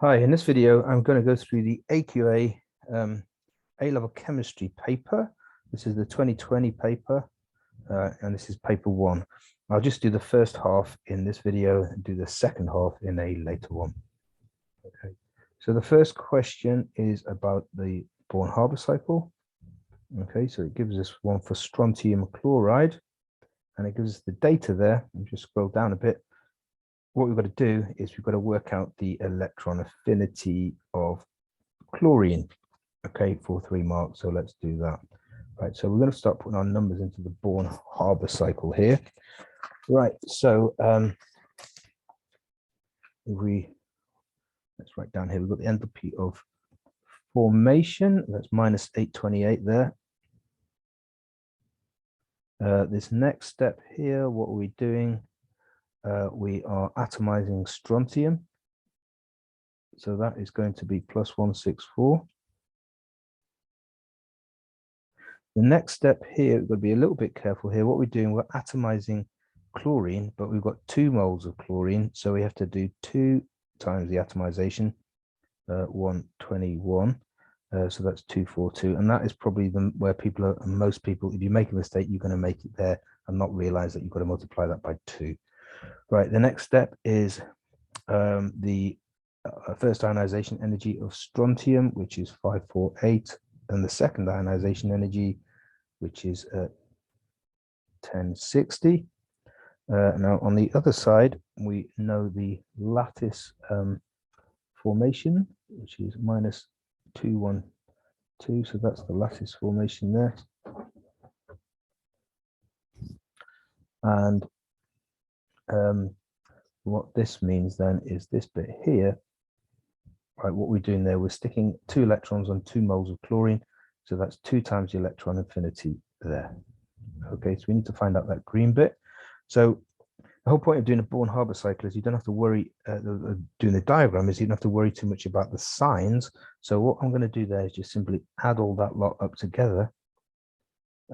Hi, in this video, I'm going to go through the AQA A-level chemistry paper. This is the 2020 paper, and this is paper 1. I'll just do the first half in this video and do the second half in a later one. Okay, so the first question is about the Born-Haber cycle. Okay, so it gives us one for strontium chloride, and it gives us the data there. I'll just scroll down a bit. What we've got to do is we've got to work out the electron affinity of chlorine, okay, for 3 marks. So let's do that. Right, so we're going to start putting our numbers into the Born-Haber cycle here. Right, so let's write down here, we've got the enthalpy of formation, that's minus 828 there. This next step here, what are we doing? We are atomizing strontium. So that is going to be plus 164. The next step here, we've got to be a little bit careful here. What we're doing, we're atomizing chlorine, but we've got 2 moles of chlorine. So we have to do 2 times the atomization, 121. So that's 242. And that is probably where most people, if you make a mistake, you're going to make it there and not realize that you've got to multiply that by 2. Right, the next step is the first ionization energy of strontium, which is 548, and the second ionization energy, which is 1060. Now on the other side, we know the lattice formation, which is minus 212, so that's the lattice formation there. And what this means then is this bit here. Right, what we're doing there, we're sticking 2 electrons on 2 moles of chlorine, so that's 2 times the electron affinity there. Okay, so we need to find out that green bit. So the whole point of doing a Born-Haber cycle is you don't have to worry, doing the diagram is you don't have to worry too much about the signs. So what I'm going to do there is just simply add all that lot up together.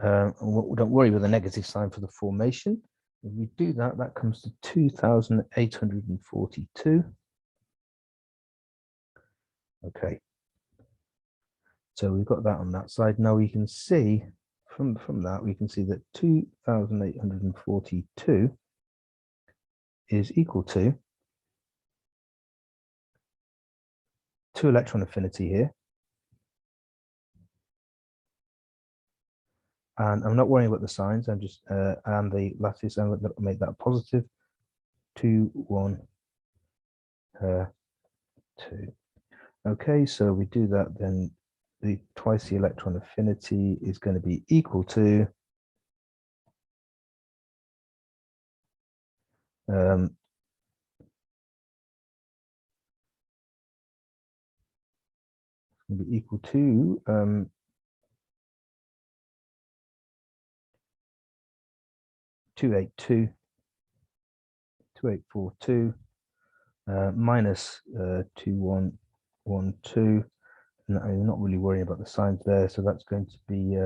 Don't worry with the negative sign for the formation. If we do that, that comes to 2,842. Okay, so we've got that on that side. Now we can see from that, we can see that 2,842 is equal to 2 electron affinity here. And I'm not worrying about the signs, I'm just, and the lattice, I'm going to make that positive, 2, 1, 2. Okay, so we do that, then twice the electron affinity is going to be equal to 2842 minus 2112. And I'm not really worrying about the signs there, so that's going to be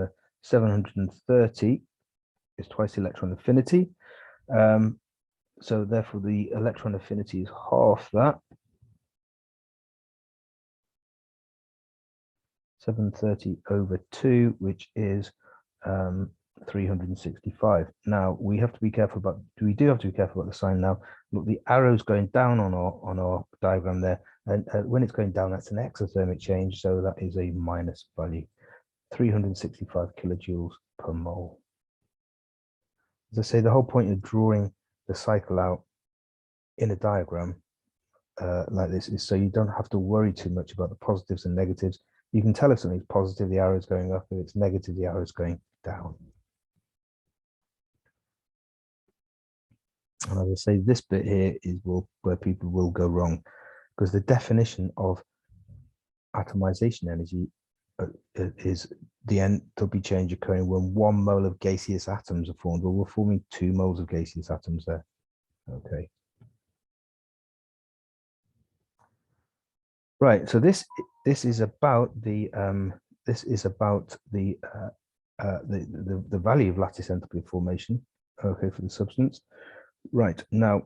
730 is twice the electron affinity. So therefore the electron affinity is half that. 730 over 2, which is 365. Now we have to be careful about, we do have to be careful about the sign now. Look, the arrow's going down on our diagram there, and when it's going down, that's an exothermic change, so that is a minus value, 365 kilojoules per mole. As I say, the whole point of drawing the cycle out in a diagram like this is so you don't have to worry too much about the positives and negatives. You can tell if something's positive, the arrow is going up. If it's negative, the arrow is going down. And as I say, this bit here is where people will go wrong, because the definition of atomization energy is the enthalpy change occurring when 1 mole of gaseous atoms are formed. Well, we're forming 2 moles of gaseous atoms there. Okay. Right. So this is about the the value of lattice enthalpy formation. Okay, for the substance. Right, now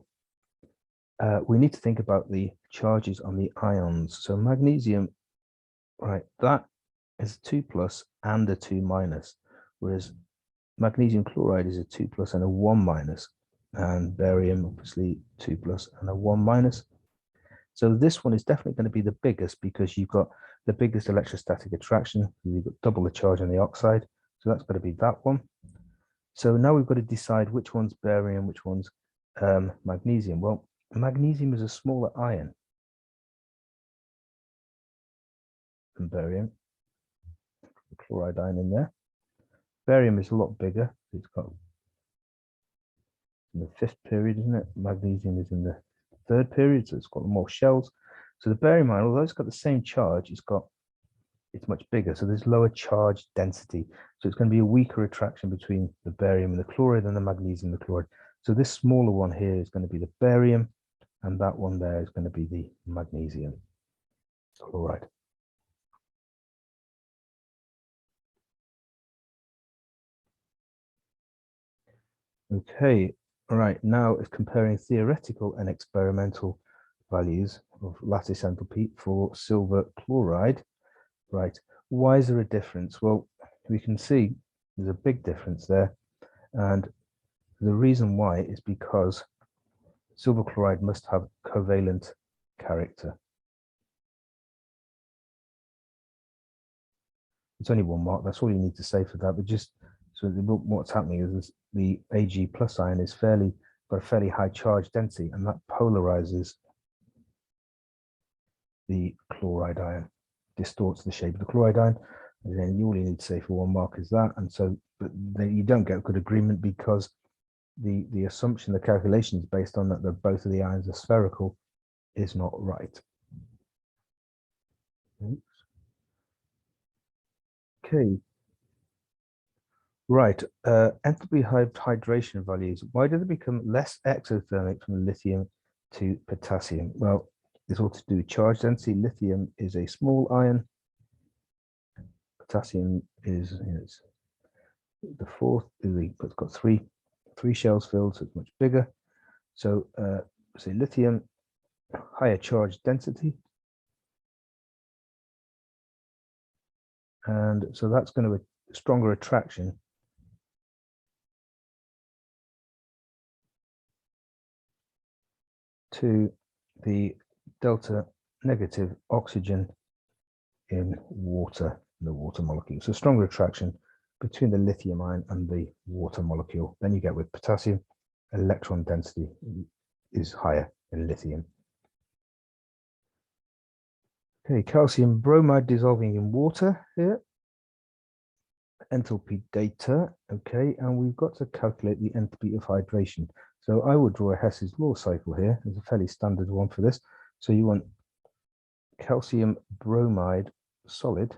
we need to think about the charges on the ions. So magnesium, right, that is a 2+ and a 2-, whereas magnesium chloride is a 2+ and a 1-, and barium obviously 2+ and a 1-. So this one is definitely going to be the biggest because you've got the biggest electrostatic attraction. You've got double the charge on the oxide, so that's got to be that one. So now we've got to decide which one's barium, which one's magnesium. Well, magnesium is a smaller ion than barium. Chloride ion in there. Barium is a lot bigger. It's got in the 5th period, isn't it? Magnesium is in the 3rd period, so it's got more shells. So the barium ion, although it's got the same charge, it's much bigger. So there's lower charge density. So it's going to be a weaker attraction between the barium and the chloride than the magnesium and the chloride. So this smaller one here is going to be the barium, and that one there is going to be the magnesium chloride. Okay, all right, now it's comparing theoretical and experimental values of lattice enthalpy for silver chloride. Right, why is there a difference? Well, we can see there's a big difference there, and the reason why is because silver chloride must have covalent character. It's only 1 mark, that's all you need to say for that, but just so what's happening is the Ag+ ion is got a fairly high charge density, and that polarizes the chloride ion, distorts the shape of the chloride ion. And then all you need to say for 1 mark is that, and so but then you don't get good agreement because the assumption, the calculation is based on that both of the ions are spherical is not right. Oops. Okay. Right, enthalpy hydration values. Why do they become less exothermic from lithium to potassium? Well, it's all to do with charge density. Lithium is a small ion. Potassium is the 4th. It's got three shells filled, so it's much bigger. So say lithium, higher charge density, and so that's going to be stronger attraction to the delta negative oxygen in water, the water molecule. So stronger attraction between the lithium ion and the water molecule. Then you get with potassium, electron density is higher in lithium. Okay, calcium bromide dissolving in water here. Enthalpy data, okay, and we've got to calculate the enthalpy of hydration. So I would draw a Hess's law cycle here. There's a fairly standard one for this. So you want calcium bromide solid.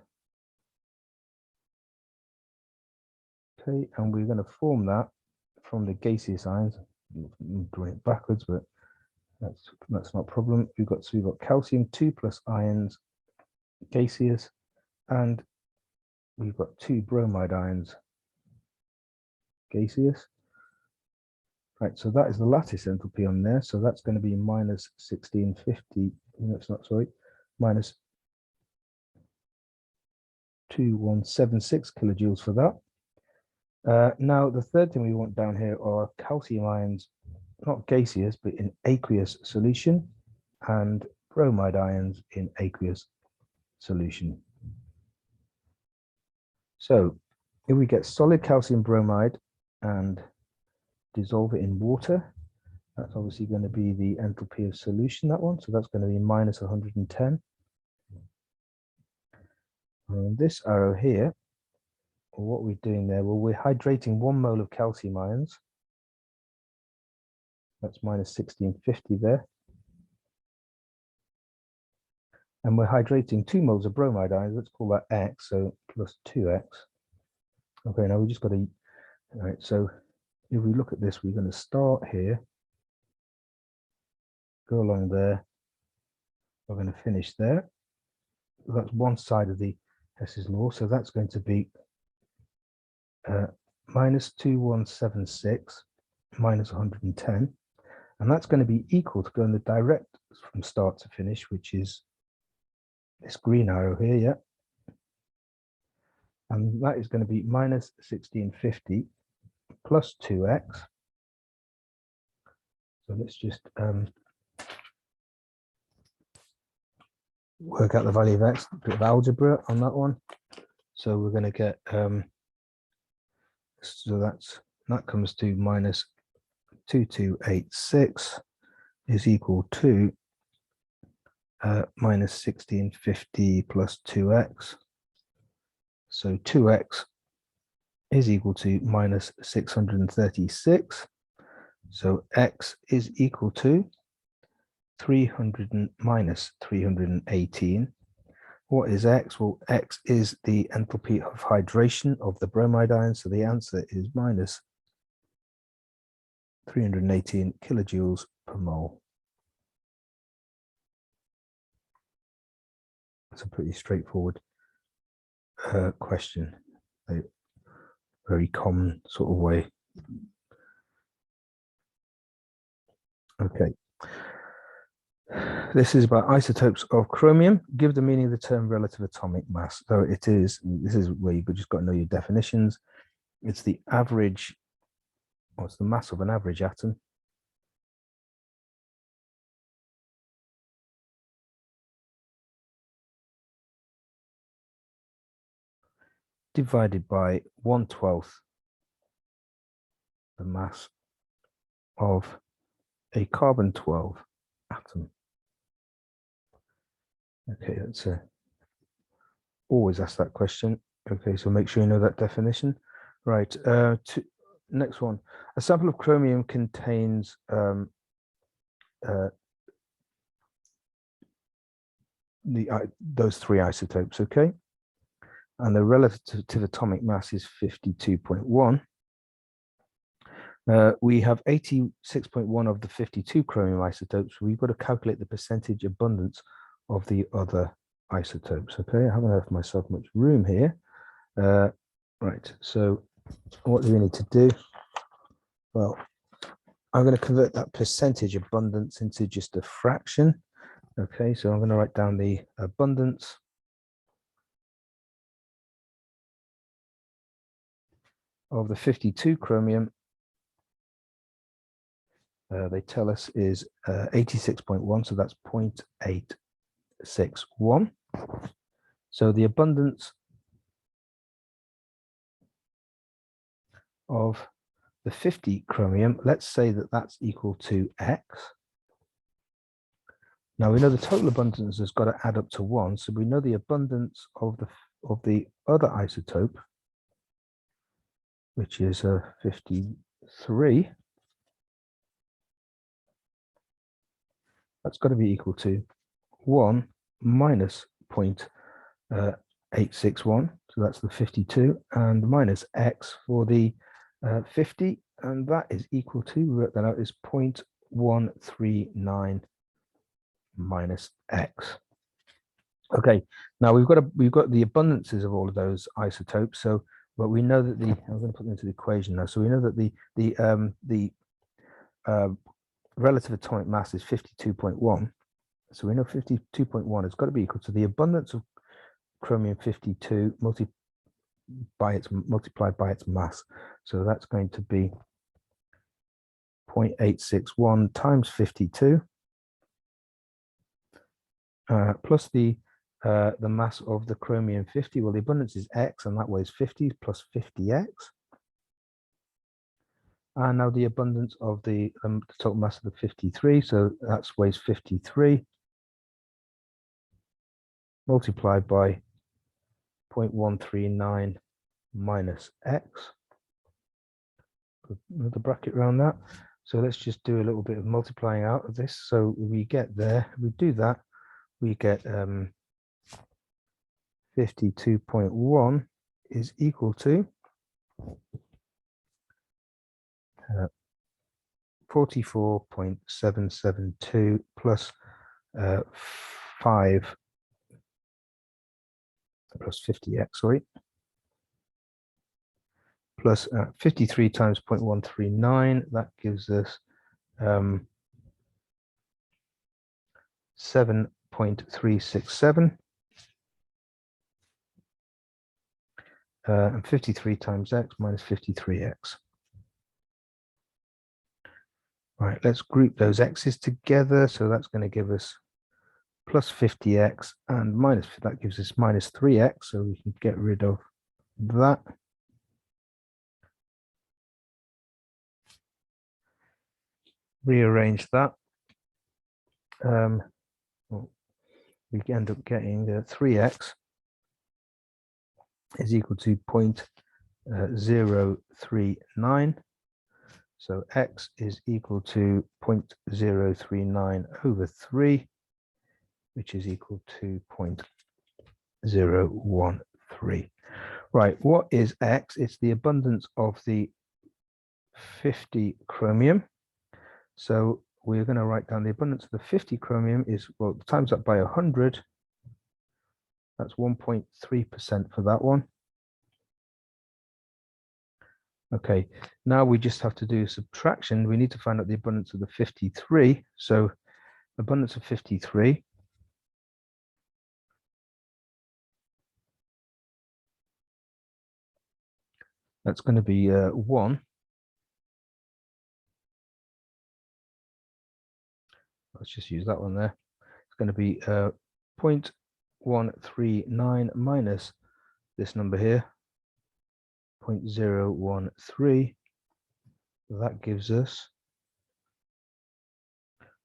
Okay, and we're going to form that from the gaseous ions. I'm drawing it backwards, but that's not a problem. We've got calcium 2+ ions, gaseous, and we've got 2 bromide ions, gaseous. Right, so that is the lattice enthalpy on there. So that's going to be minus 1650. No, it's not, sorry, minus 2176 kilojoules for that. Now, the third thing we want down here are calcium ions, not gaseous, but in aqueous solution, and bromide ions in aqueous solution. So if we get solid calcium bromide and dissolve it in water, that's obviously going to be the enthalpy of solution, that one. So that's going to be minus 110. And this arrow here, what we're doing there, well, we're hydrating 1 mole of calcium ions. That's minus 1650 there. And we're hydrating 2 moles of bromide ions. Let's call that X, so plus 2X. Okay, now we just got to, all right, so if we look at this, we're going to start here, go along there, we're going to finish there. That's one side of the Hess's law, so that's going to be minus 2176 minus 110. And that's going to be equal to going the direct from start to finish, which is this green arrow here, yeah. And that is going to be minus 1650 plus 2x. So let's just work out the value of x, a bit of algebra on that one. So we're going to get, so that comes to minus 2286 is equal to minus 1650 plus 2x. So 2x is equal to minus 636. So x is equal to 300 minus 318. What is x? Well, x is the enthalpy of hydration of the bromide ion. So the answer is minus 318 kilojoules per mole. That's a pretty straightforward question. A very common sort of way. Okay. This is about isotopes of chromium. Give the meaning of the term relative atomic mass. So this is where you've just got to know your definitions. It's the average, or it's the mass of an average atom divided by 1/12 the mass of a carbon-12 atom. Okay, that's always ask that question. Okay, so make sure you know that definition. Right, next one. A sample of chromium contains those three isotopes, okay? And the relative atomic mass is 52.1. We have 86.1 of the 52 chromium isotopes. We've got to calculate the percentage abundance of the other isotopes. Okay, I haven't left myself much room here. Right, so what do we need to do? Well, I'm going to convert that percentage abundance into just a fraction. Okay, so I'm going to write down the abundance of the 52 chromium. They tell us is 86.1, so that's 0.861. So the abundance of the 50 chromium, let's say that that's equal to x. Now we know the total abundance has got to add up to 1, so we know the abundance of the other isotope, which is 53. That's got to be equal to 1 minus 0.861, so that's the 52, and minus x for the 50, and that is equal to, work that out, is 0.139 minus x. Okay, now we've got the abundances of all of those isotopes. So, but we know that I'm going to put them into the equation now. So we know that the relative atomic mass is 52.1. So we know 52.1 has got to be equal to the abundance of chromium 52 multiplied by its mass. So that's going to be 0.861 times 52 plus the mass of the chromium 50. Well, the abundance is x, and that weighs 50 plus 50x. And now the abundance of the total mass of the 53, so that weighs 53 multiplied by 0.139 minus x. Put another bracket around that. So let's just do a little bit of multiplying out of this. So we get there, we do that, we get 52.1 is equal to 44.772 plus 5 plus 50x, sorry, plus 53 times 0.139, that gives us 7.367. And 53 times x minus 53x. Right, let's group those x's together. So that's going to give us plus 50x and minus, that gives us minus 3x. So we can get rid of that. Rearrange that. Well, we end up getting 3x is equal to 0.039. So x is equal to 0.039 over 3, which is equal to 0.013. Right, what is x? It's the abundance of the 50 chromium. So we're going to write down the abundance of the 50 chromium is, well, times that by 100. That's 1.3% for that one. Okay, now we just have to do subtraction. We need to find out the abundance of the 53. So abundance of 53. That's going to be 1. Let's just use that one there. It's going to be 0.139 minus this number here, 0.013. That gives us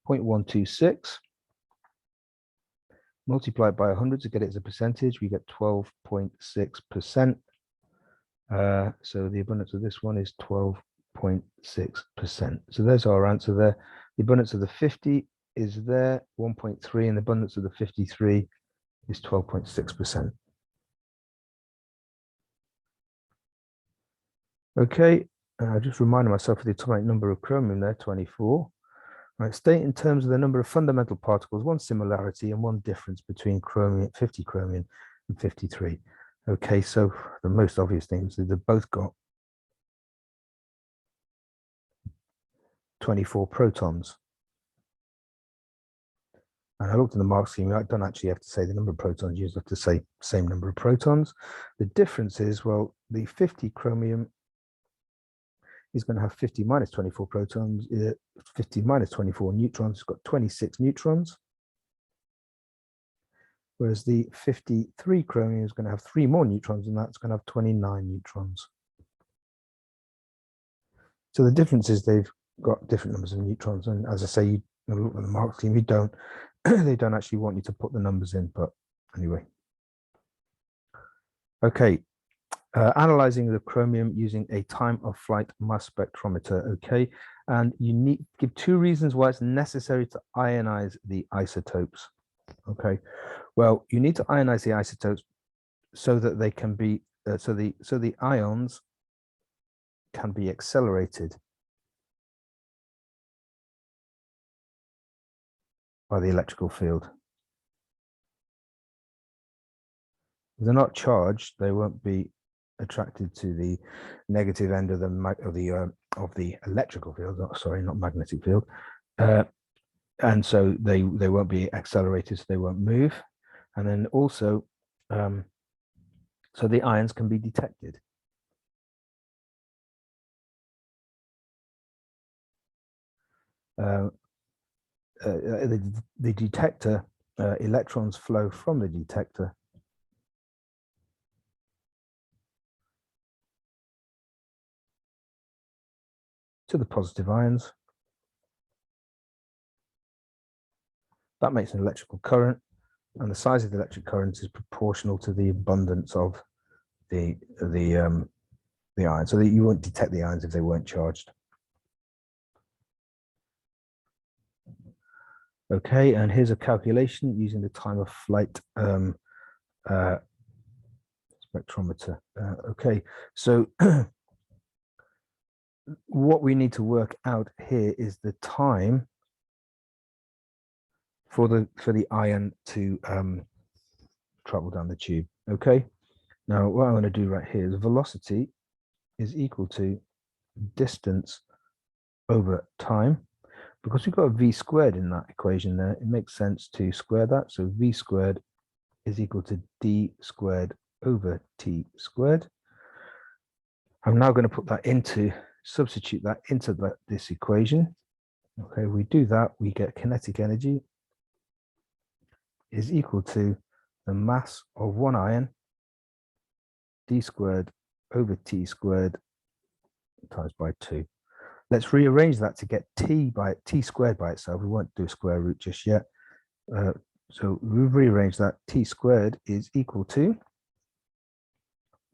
0.126. Multiply it by 100 to get it as a percentage. We get 12.6%. So the abundance of this one is 12.6%. So there's our answer there. The abundance of the 50 is there, 1.3, and the abundance of the 53 is 12.6%. Okay, just reminding myself of the atomic number of chromium there, 24. Right, state in terms of the number of fundamental particles, one similarity and one difference between chromium, 50 chromium and 53. Okay, so the most obvious thing is that they've both got 24 protons. And I looked at the mark scheme, I don't actually have to say the number of protons, you just have to say same number of protons. The difference is, well, the 50 chromium is going to have 50 minus 24 protons, 50 minus 24 neutrons, it's got 26 neutrons. Whereas the 53 chromium is going to have 3 more neutrons, and that's going to have 29 neutrons. So the difference is they've got different numbers of neutrons, and as I say, you look at the mark scheme, you don't, they don't actually want you to put the numbers in, but anyway. Okay, analyzing the chromium using a time of flight mass spectrometer. Okay, and you need to give 2 reasons why it's necessary to ionize the isotopes. Okay, well, you need to ionize the isotopes so that they can be so the ions can be accelerated by the electrical field. If they're not charged, they won't be attracted to the negative end of the electrical field. Not magnetic field, and so they won't be accelerated, so they won't move. And then also, so the ions can be detected. The detector, electrons flow from the detector to the positive ions. That makes an electrical current, and the size of the electric current is proportional to the abundance of the ions, so that you won't detect the ions if they weren't charged. Okay, and here's a calculation using the time of flight spectrometer. Okay, so what we need to work out here is the time for the ion to travel down the tube. Okay, now what I'm going to do right here is velocity is equal to distance over time, because we've got a v squared in that equation there, it makes sense to square that. So v squared is equal to d squared over t squared. I'm now going to put that into, substitute that into this equation. Okay, we do that, we get kinetic energy is equal to the mass of one ion, d squared over t squared times by 2. Let's rearrange that to get t squared by itself. We won't do a square root just yet. So we've rearranged that. T squared is equal to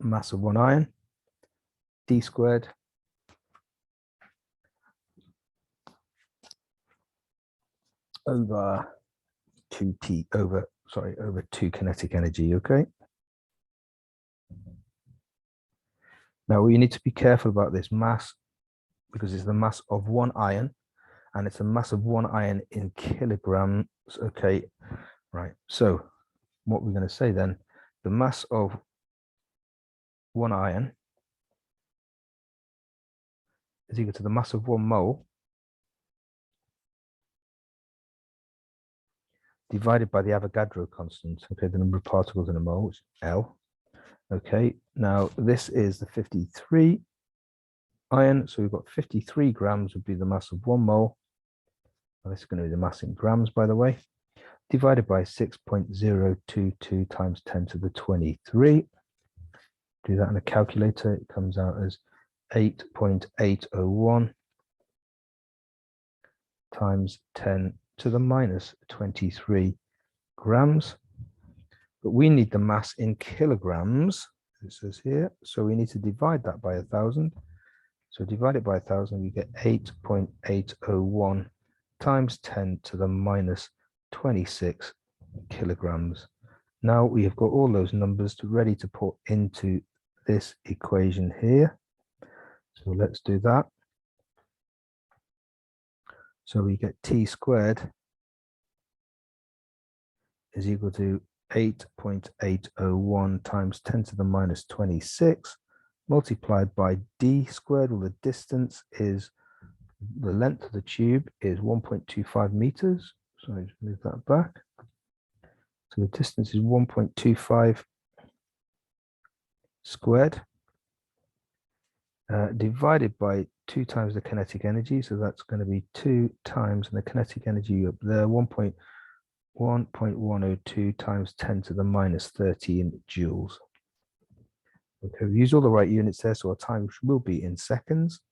mass of one ion, d squared over 2t over 2 kinetic energy. Okay. Now we need to be careful about this mass because it's the mass of one ion, and it's a mass of one ion in kilograms. Okay, right. So what we're going to say then, the mass of one ion is equal to the mass of 1 mole divided by the Avogadro constant. Okay, the number of particles in a mole, which is L. Okay, now this is the 53 ion, so we've got 53 grams would be the mass of 1 mole. Well, this is going to be the mass in grams, by the way, divided by 6.022 times 10 to the 23. Do that in a calculator, it comes out as 8.801 times 10 to the minus 23 grams. But we need the mass in kilograms, it says here, so we need to divide that by 1,000. So divide it by 1,000, we get 8.801 times 10 to the minus 26 kilograms. Now we have got all those numbers ready to put into this equation here. So let's do that. So we get t squared is equal to 8.801 times 10 to the minus 26 multiplied by d squared. Well, the distance is, the length of the tube is 1.25 meters. So I just move that back. So the distance is 1.25 squared divided by 2 times the kinetic energy. So that's going to be 2 times, and the kinetic energy up there, 1.102 times 10 to the minus 13 joules. Okay, we used all the right units there, so our time will be in seconds.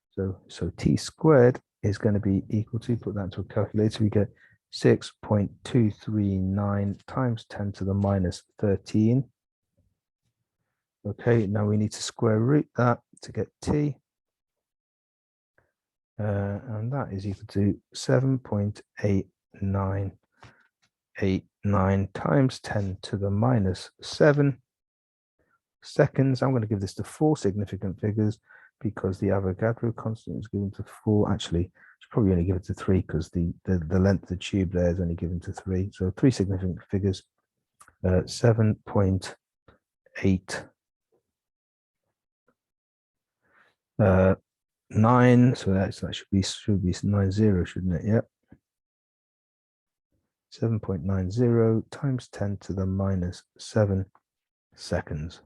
So t squared is going to be equal to, put that into a calculator, we get 6.239 times 10 to the minus 13. Okay, now we need to square root that to get t. And that is equal to 7.8989 times 10 to the minus 7 seconds. I'm going to give this to 4 significant figures because the Avogadro constant is given to 4. Actually, I should probably only give it to 3 because the length of the tube there is only given to 3. So 3 significant figures, 7.8 9, so that should be 90, shouldn't it? Yep. 7.90 times 10 to the minus 7 seconds.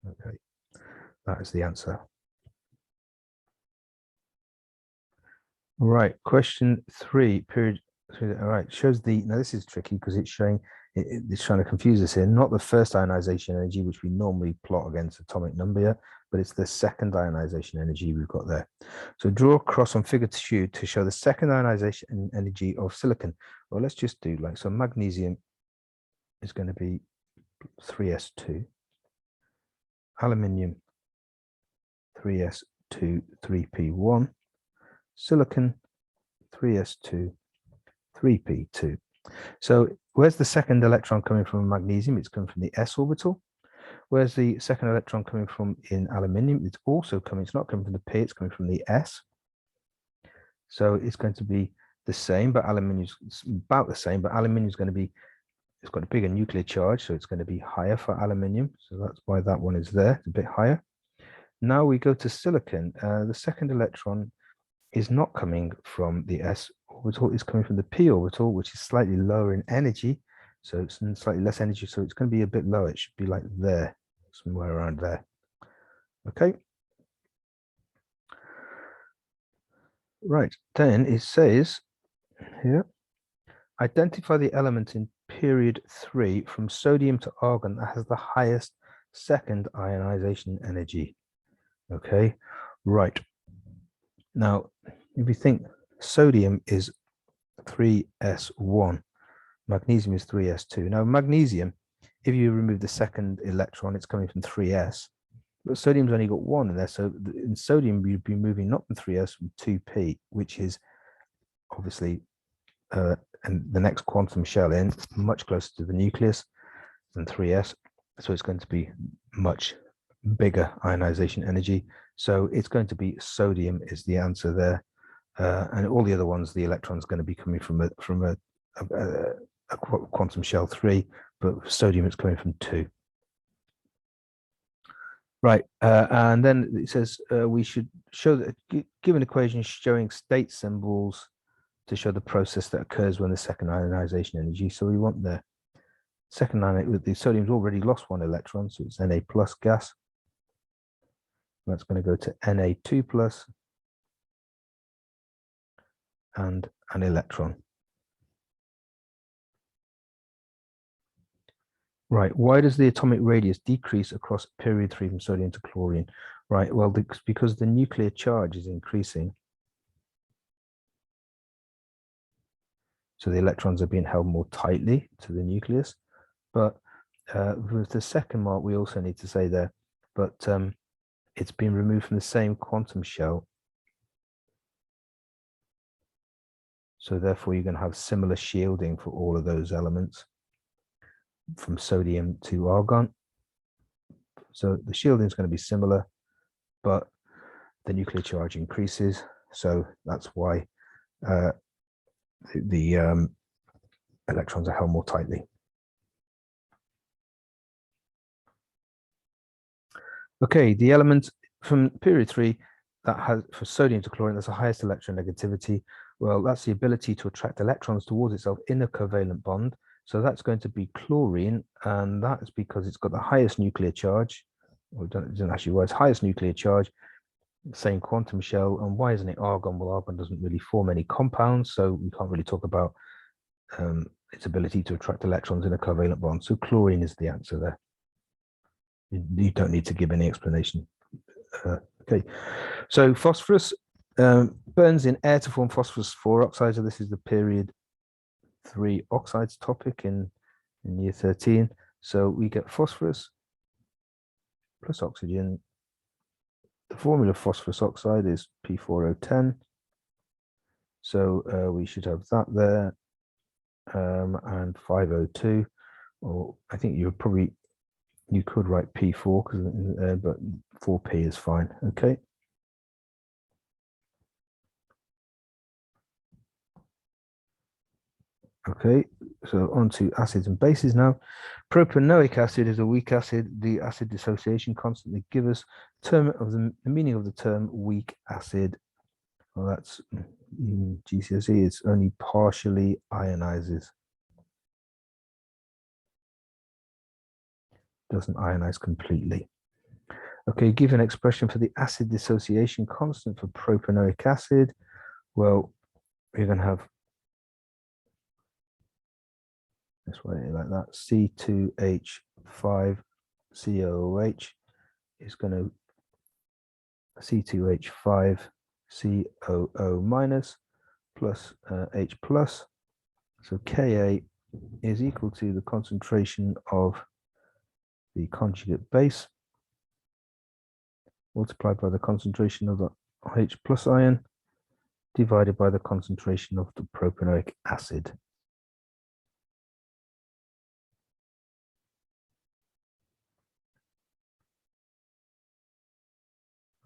Okay, that is the answer. All right, question 3, period. All right, shows the, now this is tricky because it's showing, it's trying to confuse us here, not the first ionization energy, which we normally plot against atomic number here, but it's the second ionization energy we've got there. So draw a cross on figure 2 to show the second ionization energy of silicon. Well, let's just do like, so magnesium is going to be 3s2, aluminium 3s2, 3p1, silicon 3s2, 3p2. So where's the second electron coming from magnesium? It's coming from the s orbital. Where's the second electron coming from in aluminium? It's also coming, it's not coming from the p, it's coming from the s. So it's going to be the same, but aluminium is about the same, but aluminium is going to be, it's got a bigger nuclear charge, so it's going to be higher for aluminium. So that's why that one is there, it's a bit higher. now we go to silicon. The second electron is not coming from the s orbital, it's coming from the p orbital, which is slightly lower in energy. So it's in slightly less energy, so it's going to be a bit lower. It should be like there, somewhere around there. Okay. Right, then it says here, identify the element in period 3 from sodium to argon that has the highest second ionization energy. Okay, right. Now, if you think sodium is 3s1, magnesium is 3s2. Now, magnesium, if you remove the second electron, it's coming from 3s. But sodium's only got 1 in there. So in sodium, you'd be moving not from 3s, from 2p, which is obviously and the next quantum shell in, much closer to the nucleus than 3s. So it's going to be much bigger ionization energy. So it's going to be sodium is the answer there. And all the other ones, the electron's going to be coming from a quantum shell 3, but sodium is coming from 2. Right, and then it says we should show that give an equation showing state symbols to show the process that occurs when the second ionization energy. So we want the second ion, the sodium's already lost 1 electron, so it's Na plus gas. That's going to go to Na2 plus and an electron. Right, why does the atomic radius decrease across period 3 from sodium to chlorine? Right, well, because the nuclear charge is increasing. So the electrons are being held more tightly to the nucleus. But with the second mark, we also need to say there, but it's been removed from the same quantum shell. So therefore, you're going to have similar shielding for all of those elements from sodium to argon. So the shielding is going to be similar, but the nuclear charge increases. So that's why the electrons are held more tightly. Okay, the element from period 3 that has for sodium to chlorine, that's the highest electronegativity. Well, that's the ability to attract electrons towards itself in a covalent bond. So that's going to be chlorine, and that is because it's got the highest nuclear charge. Well, it doesn't actually work. It's highest nuclear charge, same quantum shell. And why isn't it argon? Well, argon doesn't really form any compounds, so we can't really talk about its ability to attract electrons in a covalent bond. So chlorine is the answer there. You don't need to give any explanation. Okay, so phosphorus burns in air to form phosphorus 4 oxide. So this is the period 3 oxides topic in year 13. So we get phosphorus plus oxygen. The formula of phosphorus oxide is P4O10. So we should have that there, and 5O2. Or I think you could write P4 because but 4P is fine. Okay. Okay, so on to acids and bases now. Propanoic acid is a weak acid. The acid dissociation constant they give us term of the meaning of the term weak acid. Well, that's in GCSE. It's only partially ionizes. Doesn't ionize completely. Okay, give an expression for the acid dissociation constant for propanoic acid. Well, we're going to have this way like that. C2H5COOH is going to C2H5COO minus plus H plus. So Ka is equal to the concentration of the conjugate base multiplied by the concentration of the H plus ion divided by the concentration of the propanoic acid.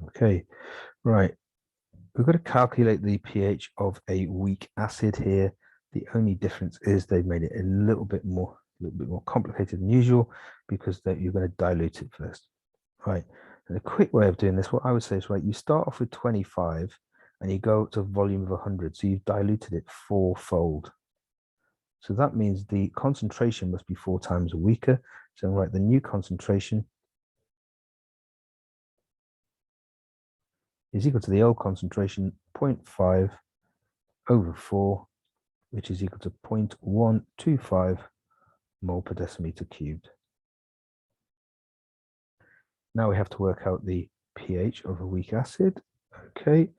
Okay, right. We've got to calculate the pH of a weak acid here. The only difference is they've made it a little bit more complicated than usual because you're going to dilute it first. Right. And a quick way of doing this, what I would say is, right, you start off with 25 and you go up to a volume of 100. So you've diluted it fourfold. So that means the concentration must be 4 times weaker. So write the new concentration is equal to the old concentration 0.5 over 4, which is equal to 0.125 mole per decimeter cubed. Now we have to work out the pH of a weak acid. Okay,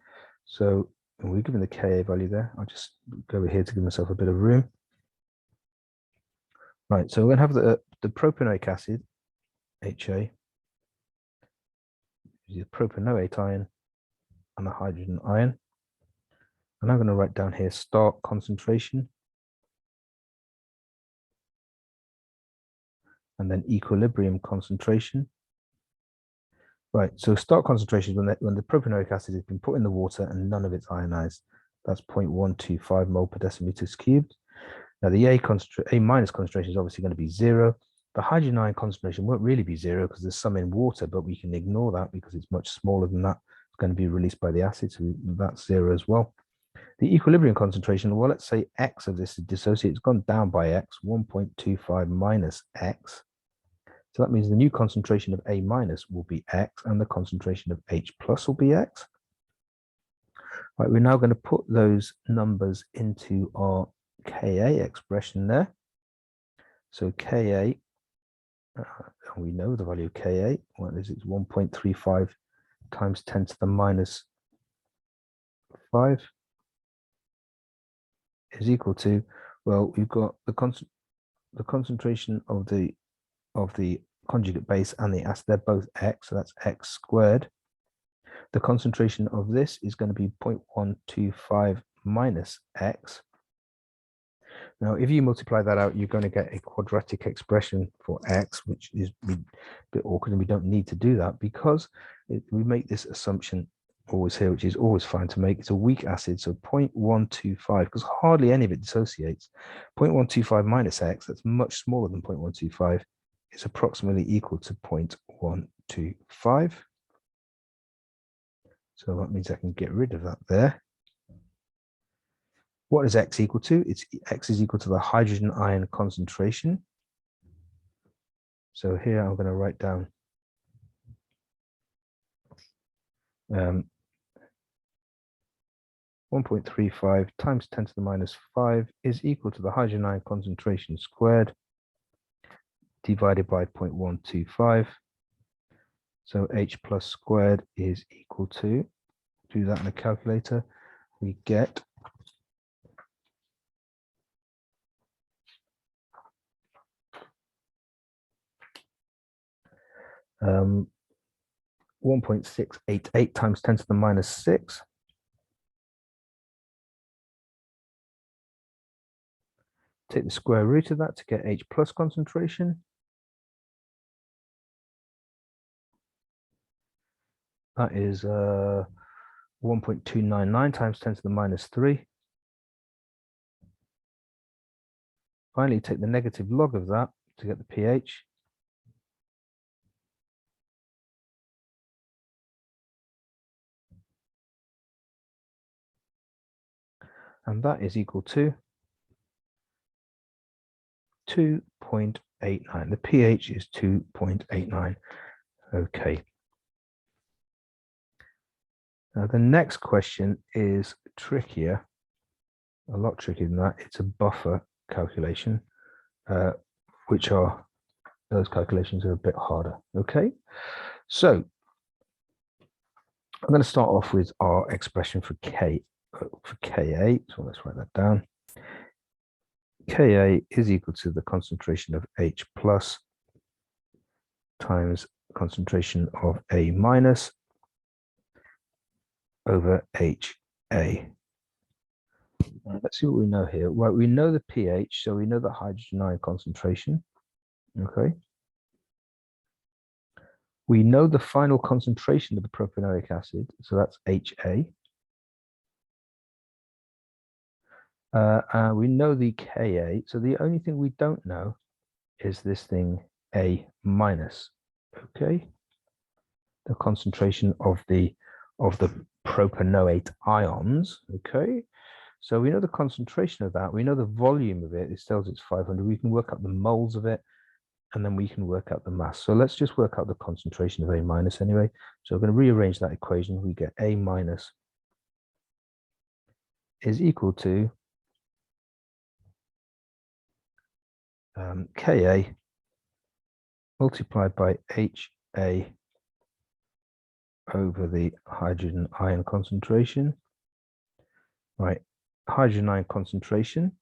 so we're given the Ka value there. I'll just go over here to give myself a bit of room. Right, so we're going to have the propanoic acid, HA, the propanoate ion, and a hydrogen ion. And I'm going to write down here start concentration, and then equilibrium concentration. Right, so start concentration is when the propanoic acid has been put in the water and none of it's ionized. That's 0.125 mole per decimeters cubed. Now the A minus concentration is obviously going to be 0. The hydrogen ion concentration won't really be 0 because there's some in water, but we can ignore that because it's much smaller than that. It's going to be released by the acid, so that's 0 as well. The equilibrium concentration, well, let's say X of this is dissociated. It's gone down by X, 1.25 minus X. So that means the new concentration of A minus will be X and the concentration of H plus will be X. Right, we're now going to put those numbers into our Ka expression there. So Ka, we know the value of Ka, what is it? It's 1.35 times 10 to the minus 5 is equal to, well, we've got the concentration of the conjugate base and the acid, they're both X, so that's X squared. The concentration of this is going to be 0.125 minus X. Now, if you multiply that out, you're going to get a quadratic expression for X, which is a bit awkward, and we don't need to do that because we make this assumption always here, which is always fine to make. It's a weak acid, so 0.125, because hardly any of it dissociates. 0.125 minus X, that's much smaller than 0.125, is approximately equal to 0.125. So that means I can get rid of that there. What is X equal to? X is equal to the hydrogen ion concentration. So here I'm going to write down 1.35 times 10 to the minus 5 is equal to the hydrogen ion concentration squared divided by 0.125. So H plus squared is equal to, do that in a calculator, we get 1.688 times 10 to the minus 6. Take the square root of that to get H plus concentration. That is 1.299 times 10 to the minus 3. Finally, take the negative log of that to get the pH. And that is equal to 2.89. The pH is 2.89. Okay. Now the next question is trickier, a lot trickier than that. It's a buffer calculation, which are, those calculations are a bit harder. Okay. So I'm going to start off with our expression for Ka. So let's write that down. Ka is equal to the concentration of H plus times concentration of A minus over HA. Let's see what we know here. Right, we know the pH, so we know the hydrogen ion concentration. Okay. We know the final concentration of the propanoic acid, so that's HA. We know the Ka, so the only thing we don't know is this thing A minus. Okay. the concentration of the propanoate ions. Okay, so we know the concentration of that. We know the volume of it. It tells it's 500. We can work out the moles of it, and then we can work out the mass. So let's just work out the concentration of A minus anyway. So we're going to rearrange that equation. We get A minus is equal to Ka multiplied by Ha over the hydrogen ion concentration. Right, hydrogen ion concentration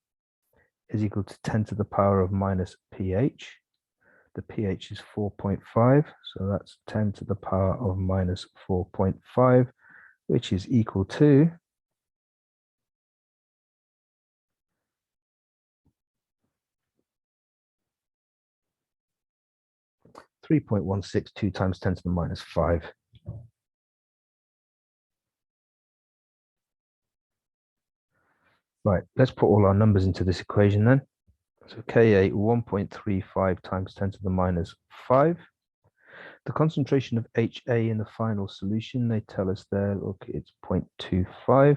is equal to 10 to the power of minus pH. The pH is 4.5, so that's 10 to the power of minus 4.5, which is equal to 3.162 times 10 to the minus 5. Right, let's put all our numbers into this equation then. So Ka 1.35 times 10 to the minus 5. The concentration of HA in the final solution, they tell us there, look, it's 0.25.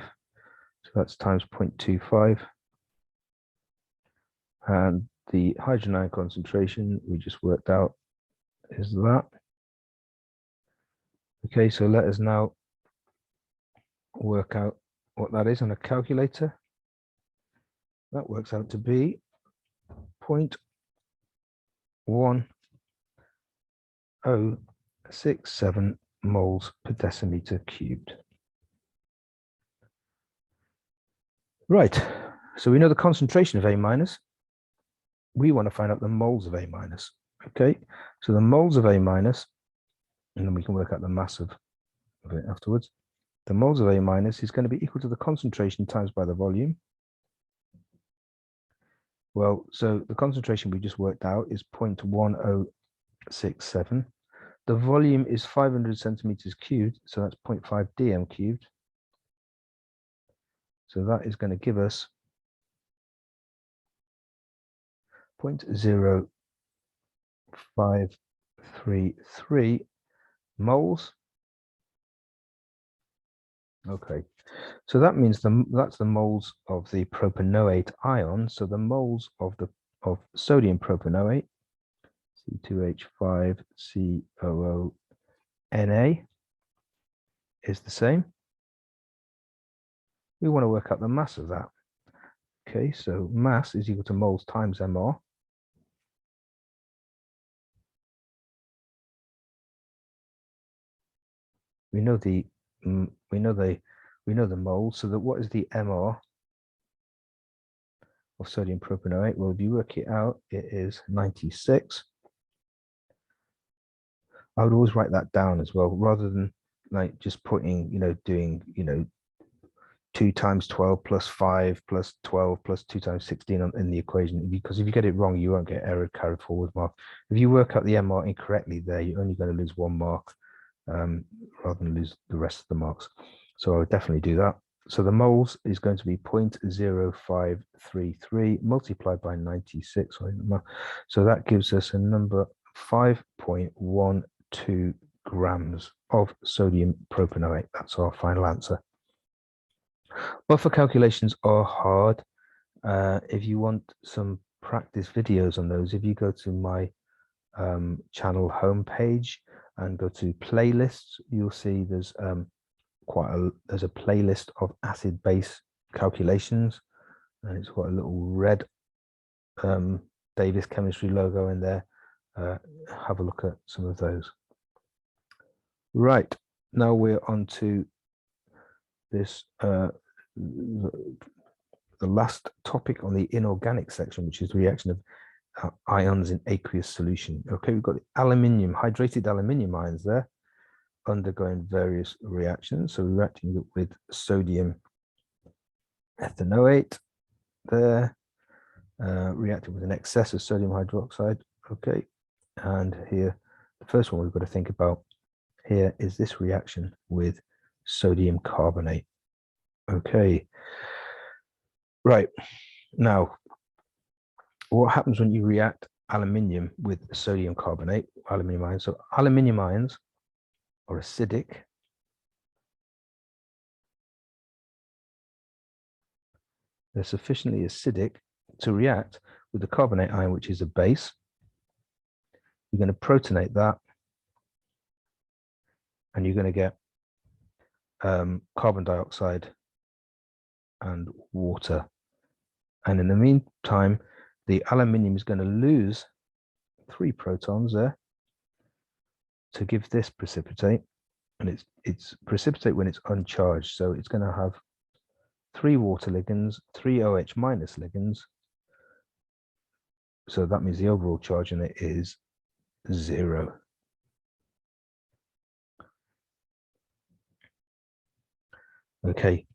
So that's times 0.25. And the hydrogen ion concentration we just worked out is that. Okay, so let us now work out what that is on a calculator. That works out to be 0.1067 moles per decimeter cubed. Right, so we know the concentration of A minus. We want to find out the moles of A minus. Okay, so the moles of A minus, and then we can work out the mass of it afterwards. The moles of A minus is going to be equal to the concentration times by the volume. Well, so the concentration we just worked out is 0.1067. The volume is 500 centimeters cubed, so that's 0.5 dm cubed. So that is going to give us 0.0533 moles. Okay, so that means that's the moles of the propanoate ion. So the moles of sodium propanoate, C2H5COO is the same. We want to work out the mass of that. Okay, so mass is equal to moles times MR. We know the moles. So that what is the MR of sodium propanoate? Well, if you work it out, it is 96. I would always write that down as well, rather than like just putting, doing, 2 times 12 plus 5 plus 12 plus 2 times 16 in the equation, because if you get it wrong, you won't get error carried forward mark. If you work out the MR incorrectly there, you're only going to lose 1 mark rather than lose the rest of the marks. So I would definitely do that. So the moles is going to be 0.0533 multiplied by 96. So that gives us a number 5.12 grams of sodium propanoate. That's our final answer. Buffer calculations are hard. If you want some practice videos on those, if you go to my channel homepage and go to playlists, you'll see there's a playlist of acid-base calculations, and it's got a little red Davis chemistry logo in there. Have a look at some of those. Right, now we're on to this the last topic on the inorganic section, which is the reaction of ions in aqueous solution. Okay, we've got the hydrated aluminium ions there undergoing various reactions. So we're reacting with sodium ethanoate there, reacting with an excess of sodium hydroxide. Okay, and here the first one we've got to think about here is this reaction with sodium carbonate. Okay, right, now what happens when you react aluminium with sodium carbonate, aluminium ions? So aluminium ions or acidic. They're sufficiently acidic to react with the carbonate ion, which is a base. You're going to protonate that, and you're going to get carbon dioxide and water. And in the meantime, the aluminium is going to lose 3 protons there to give this precipitate, and it's precipitate when it's uncharged. So it's going to have 3 water ligands, 3 OH minus ligands. So that means the overall charge in it is 0. Okay,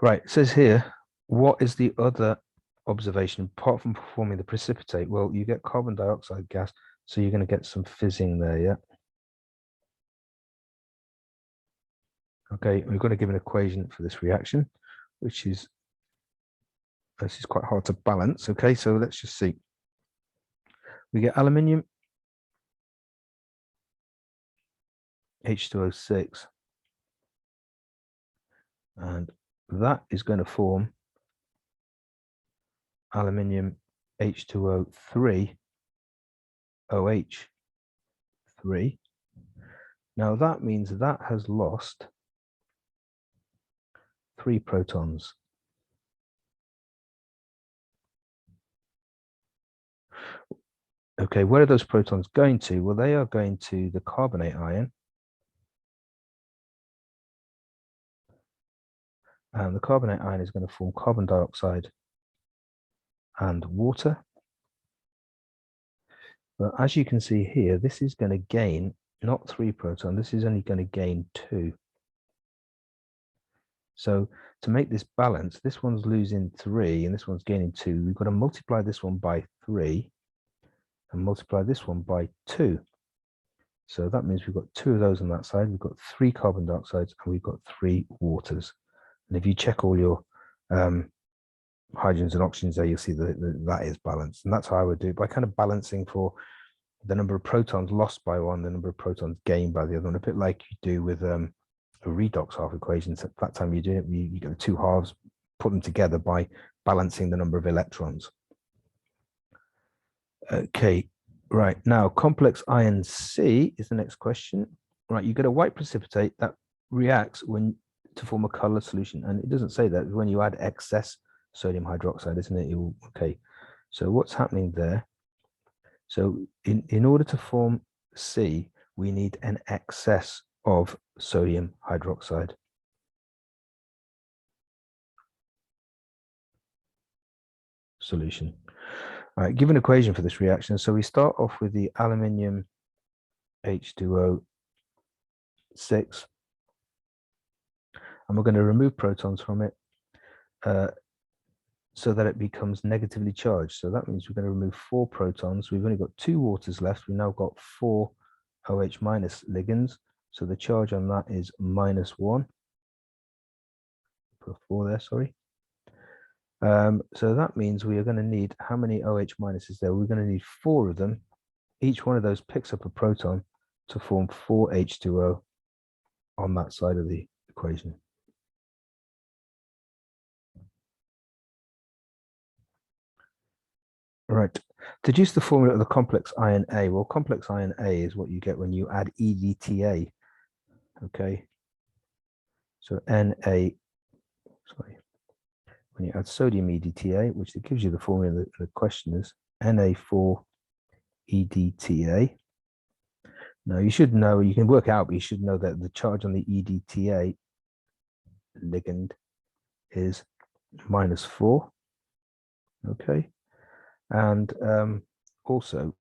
right, it says here, what is the other observation apart from forming the precipitate? Well, you get carbon dioxide gas, so you're going to get some fizzing there, yeah? Okay, we're going to give an equation for this reaction, which is, this is quite hard to balance. Okay, so let's just see. We get aluminium, H2O6, and that is going to form aluminium H2O3 OH3. Now that means that has lost 3 protons. Okay, where are those protons going to? Well, they are going to the carbonate ion. And the carbonate ion is going to form carbon dioxide and water. But as you can see here, this is going to gain not 3 protons, this is only going to gain 2. So to make this balance, this one's losing 3 and this one's gaining 2. We've got to multiply this one by 3 and multiply this one by 2. So that means we've got 2 of those on that side. We've got 3 carbon dioxides and we've got 3 waters. And if you check all your hydrogens and oxygens there, you'll see that is balanced. And that's how I would do it, by kind of balancing for the number of protons lost by one, the number of protons gained by the other one, a bit like you do with a redox half equation. So that time you do it, you get the 2 halves, put them together by balancing the number of electrons. Okay, right, now complex ion C is the next question. Right, you get a white precipitate that reacts when to form a colorless solution, and it doesn't say that when you add excess sodium hydroxide, isn't it? Okay, so what's happening there? So in order to form C, we need an excess of sodium hydroxide. Solution. All right, give an equation for this reaction. So we start off with the aluminium H2O6, and we're going to remove protons from it so that it becomes negatively charged. So that means we're going to remove 4 protons. We've only got 2 waters left. We've now got 4 OH minus ligands. So the charge on that is -1. Put 4 there, sorry. So that means we are going to need, how many OH minuses there? We're going to need 4 of them. Each one of those picks up a proton to form 4 H2O on that side of the equation. Right, deduce the formula of the complex ion A. Well, complex ion A is what you get when you add EDTA. Okay, so Na, sorry, when you add sodium EDTA, which it gives you the formula that the question is Na4 EDTA. Now you should know, you can work out, but you should know that the charge on the EDTA ligand is -4. Okay, and also